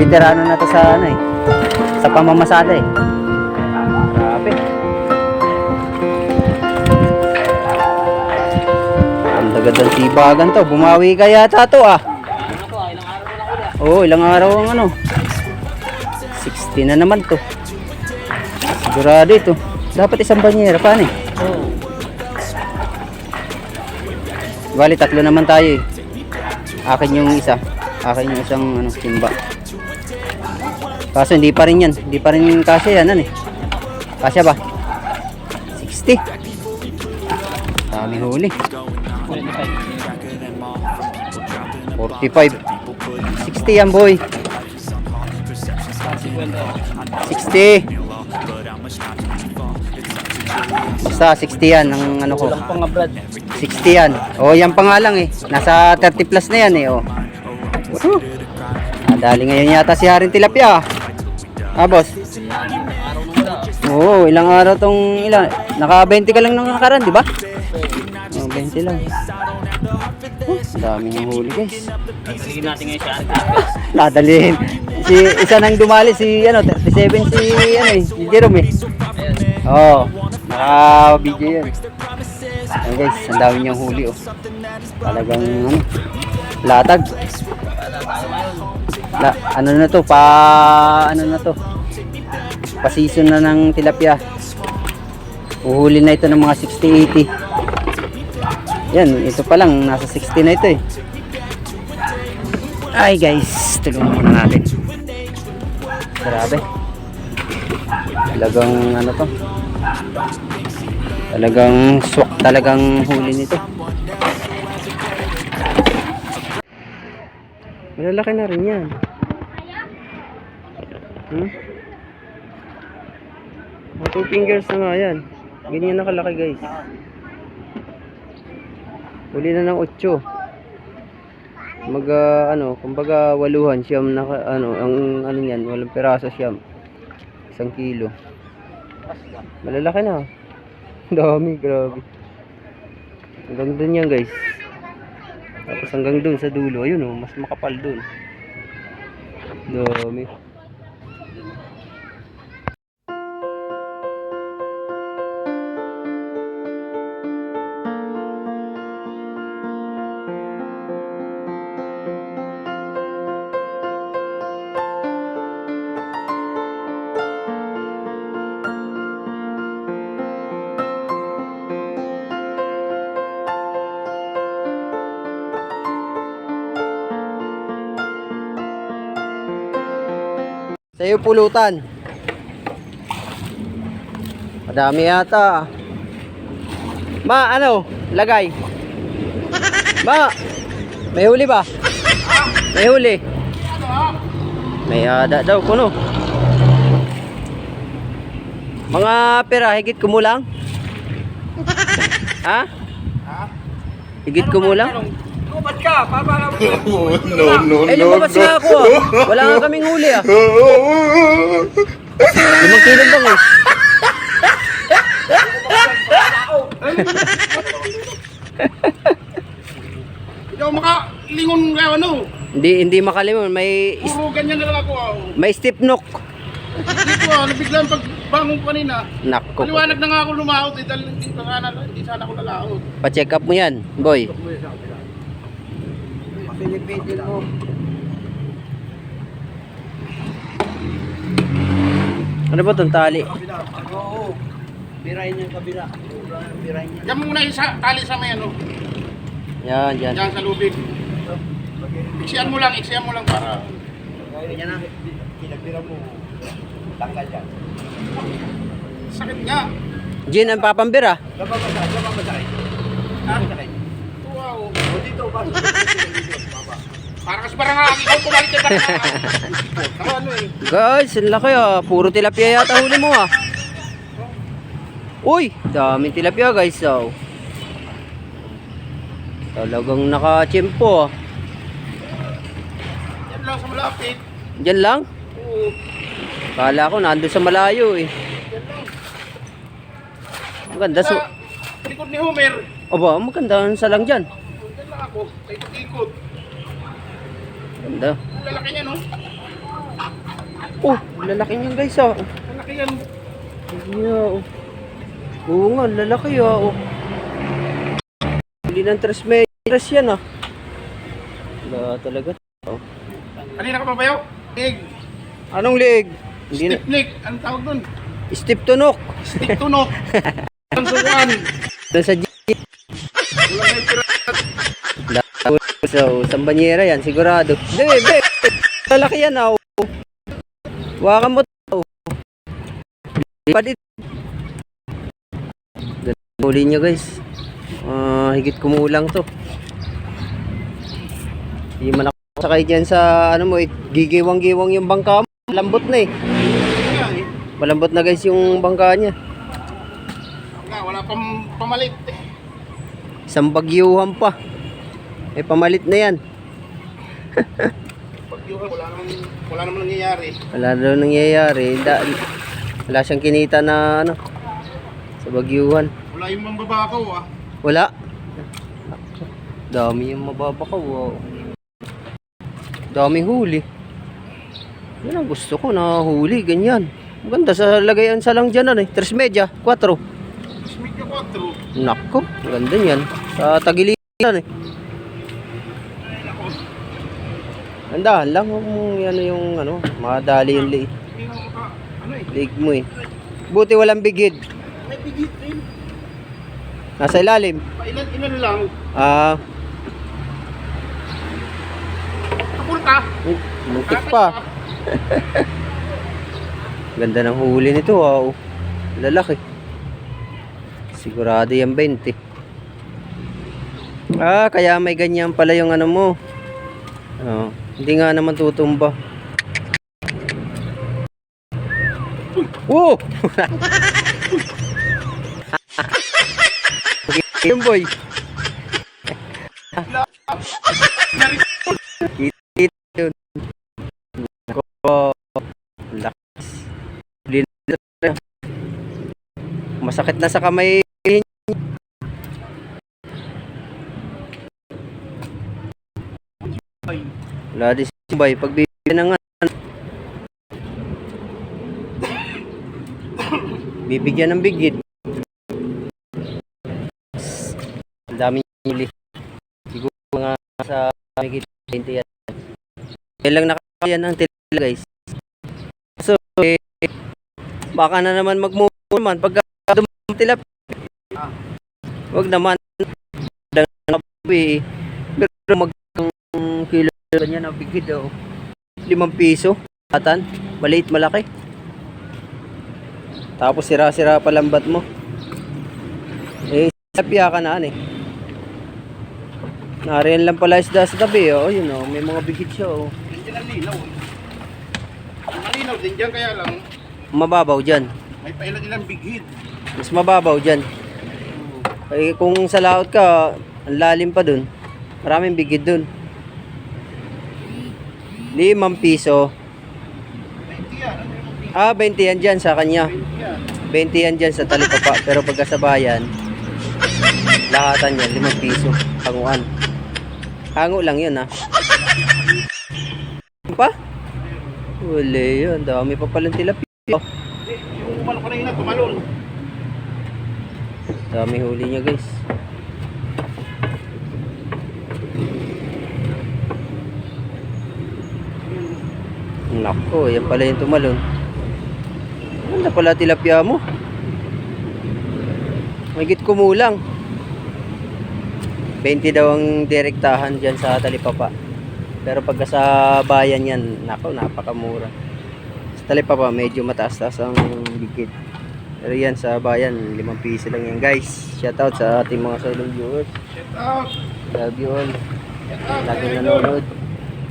veterano na to sa ano eh. Sa pamamasada eh. Grabe. Ang dagad ng tibagan to. Bumawi ka yata to ah. Oo, ilang araw ang ano. 60 na naman to. Sigurado ito. Dapat isang banyera pa eh. Bali, tatlo naman tayo eh. Akin yung isa. Akin yung isang ano, timba. Kaso hindi pa rin yan. Hindi pa rin kasya yan. Ano eh. Kasya ba? 60. Dami huli. 45. 60 yan boy. 60. Basta 60 yan ang ano ko. 60 yan. O yan pa nga lang eh. Nasa 30 plus na yan eh. O. Dali ngayon yata si Haring Tilapia. Ah boss. Oo, ilang araw tong ilang. Naka 20 ka lang nung nakaraan, di ba? Oh, 20 lang. Dami ng huli guys. Sige natin ngayon siya. Nadalihin. Si isa nang dumali si ano 37 si ano eh, si Jerome eh. Oh, naka-video yan. Ayan guys, ang dami niyang huli oh. Talagang ano, latag. Ano na to, ano na to. Pa-season na ng tilapia. Uhuli na ito ng mga 60-80. Yan, ito pa lang, nasa 60 na ito eh. Ay guys, tulungan muna natin. Grabe. Talagang ano to. Talagang swak talagang huli nito. Malalaki na rin yan. Oh, 2 fingers na nga yan. Ganyan nakalaki guys. Huli na ng 8. Ano, kumbaga 8 siyam na ano, ang ano niyan, walang peraso siyam. 1 kilo. Malalaki na. Dami, grabe. Hanggang dun yan guys. Tapos hanggang dun sa dulo, ayun oh, mas makapal dun. Dami. Sa'yo pulutan. Madami yata. Ma, ano? Lagay. Ma, may huli ba? May huli. May hada daw kuno. Mga pera, higit kumulang? Ha? Higit kumulang? Ba't ka? Papala mo. No. Eh, lumabas nga ako ah. Wala nga kaming huli ah. 5 kilo bang eh. Ikaw makalingon ka ano? Hindi makalimon. May Puro ganyan na lang ako. may stiff knock. Dito nabiglang pagbangon ko kanina. Nako. Paliwanag na nga ako lumahot eh, dahil hindi sana ako nalaot. Pa-check up mo yan, boy. Pinipidin mo. Ano ba itong tali? Oo. Birahin yung kabila. Birahin niya. Diyan muna isa, tali sa may ano. Yan, yan. Diyan sa lubig. Iksiyan mo lang para. Gawin niya na. Kinagbira mo. Tanggal yan. Sakit nga. Gin ang papambira. Masakit. Ha? Masakit. Wow. O dito, pasok. Para kasi parang ikaw pumalit ka na. Ako ano eh. Guys, ang laki ah. Puro tilapia yata huli mo ah. Uy, daming tilapia guys. Oh. Talagang naka-tiyempo ah. Yan lang sa malapit. Diyan lang? Oo. Kala ko nandun sa malayo eh. Yan lang. Maganda Sa so. likod ni Homer. Aba, maganda ang salang dyan. Yan lang ako. Sa ikot-ikot. Ganda. Ang lalaki niya no. Oh, lalaki niyan guys ah. Malaki yan. Yeah, oh. Oo nga, lalaki ah. Oh. Hindi ng 3 meters yan ah. Wala talaga. Oh. Kanina ka pa ba yun? Leg. Anong leg? Hindi na. Stiff leg. Anong tawag doon? Step tunok. Stick tunok. Ang suwan. Doon sa jeep. Wala na yung pira. So, sambanyera yan, sigurado. Hindi. Lalaki yan ah. Oh. Wakan mo to. Pa dito. Huli nyo guys. Higit kumulang to. Hindi man ako sakay dyan sa ano mo, gigiwang-giwang yung bangka mo. Malambot na eh. Malambot na guys yung bangka niya. Wala pang pamalit. Isang bagyuhan pa. May pamalit na yan. Pag yun, wala naman nangyayari. Wala daw nangyayari. Wala siyang kinita na ano sa bagyuhan. Wala yung mambabakaw ah. Wala. Dami yung mababakaw. Wow. Daming huli. Yan ang gusto ko na huli. Ganyan. Maganda sa lagayan sa lang dyan. 3 media. 4. Smith 4. Nako. Ganda yan. Sa tagiliran eh. Andahan lang. Ano yung ano. Madali yung liig. Ano eh? Liig mo eh. Buti walang bigid. May bigit rin. Nasa ilalim. Ilan lang. Kapulta. Muntik pa. Ganda ng huli nito. Wow. Lalaki. Sigurado yung 20. Kaya may ganyan pala yung ano mo. Hindi nga naman tutumba. Oh! Yung boy. Kita yun. Lakas. Masakit na sa kamay. Wala din si bay. Pag bibigyan ng bibigyan ng bigid. Ang dami huli. Siguro nga sa bigid 20 yan. Kaya lang nakakayan ang tila guys. So, baka na naman magmumula naman pagka dumutila. Wag naman. Pero magkang kilo niya na bigid oh. 5 piso. Atan, maliit malaki. Tapos sira-sira pa lambat mo. Sapya ka na eh. Nariyan lang pala isda sa tabi oh. Yun oh, may mga bigid siya oh. Hindi na linaw eh. Malinaw din dyan kaya lang. Mababaw dyan. May pailan-ilang bigid. Mas mababaw dyan. Kaya kung sa laot ka, ang lalim pa dun. Maraming bigid dun. 5 piso. 20 yan. 20 yan dyan sa kanya. 20 yan dyan sa talipapa. Pero pagka sa bayan, lahatan yan, 5 piso. Hanguan. Hango lang yun ha. Pa? Wala yun. Dami pa palang tilapia. Yung umano ko na yun na, tumalon. Dami huli niya guys. Nako, yan pala yung tumalon. Ganda pala tilapia mo. Mahigit kumulang. 20 daw ang direktahan dyan sa talipapa. Pero pagka sa bayan yan, nako, napakamura. Sa talipapa, medyo mataas-taas ang bigit. Pero yan sa bayan, 5 piso lang yan guys. Shoutout sa ating mga solong viewers. Shout out. Love you all. Shout out. Laging nanonood.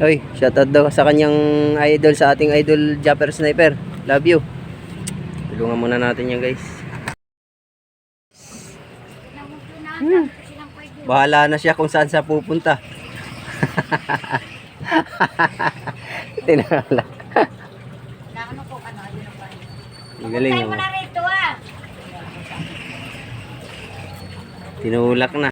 Oy, shoutout daw sa kanyang idol, sa ating idol Japper Sniper. Love you. Tulungan muna natin yan guys. Bahala na siya kung saan siya pupunta. Tinala. Galing naman. Tinulak na.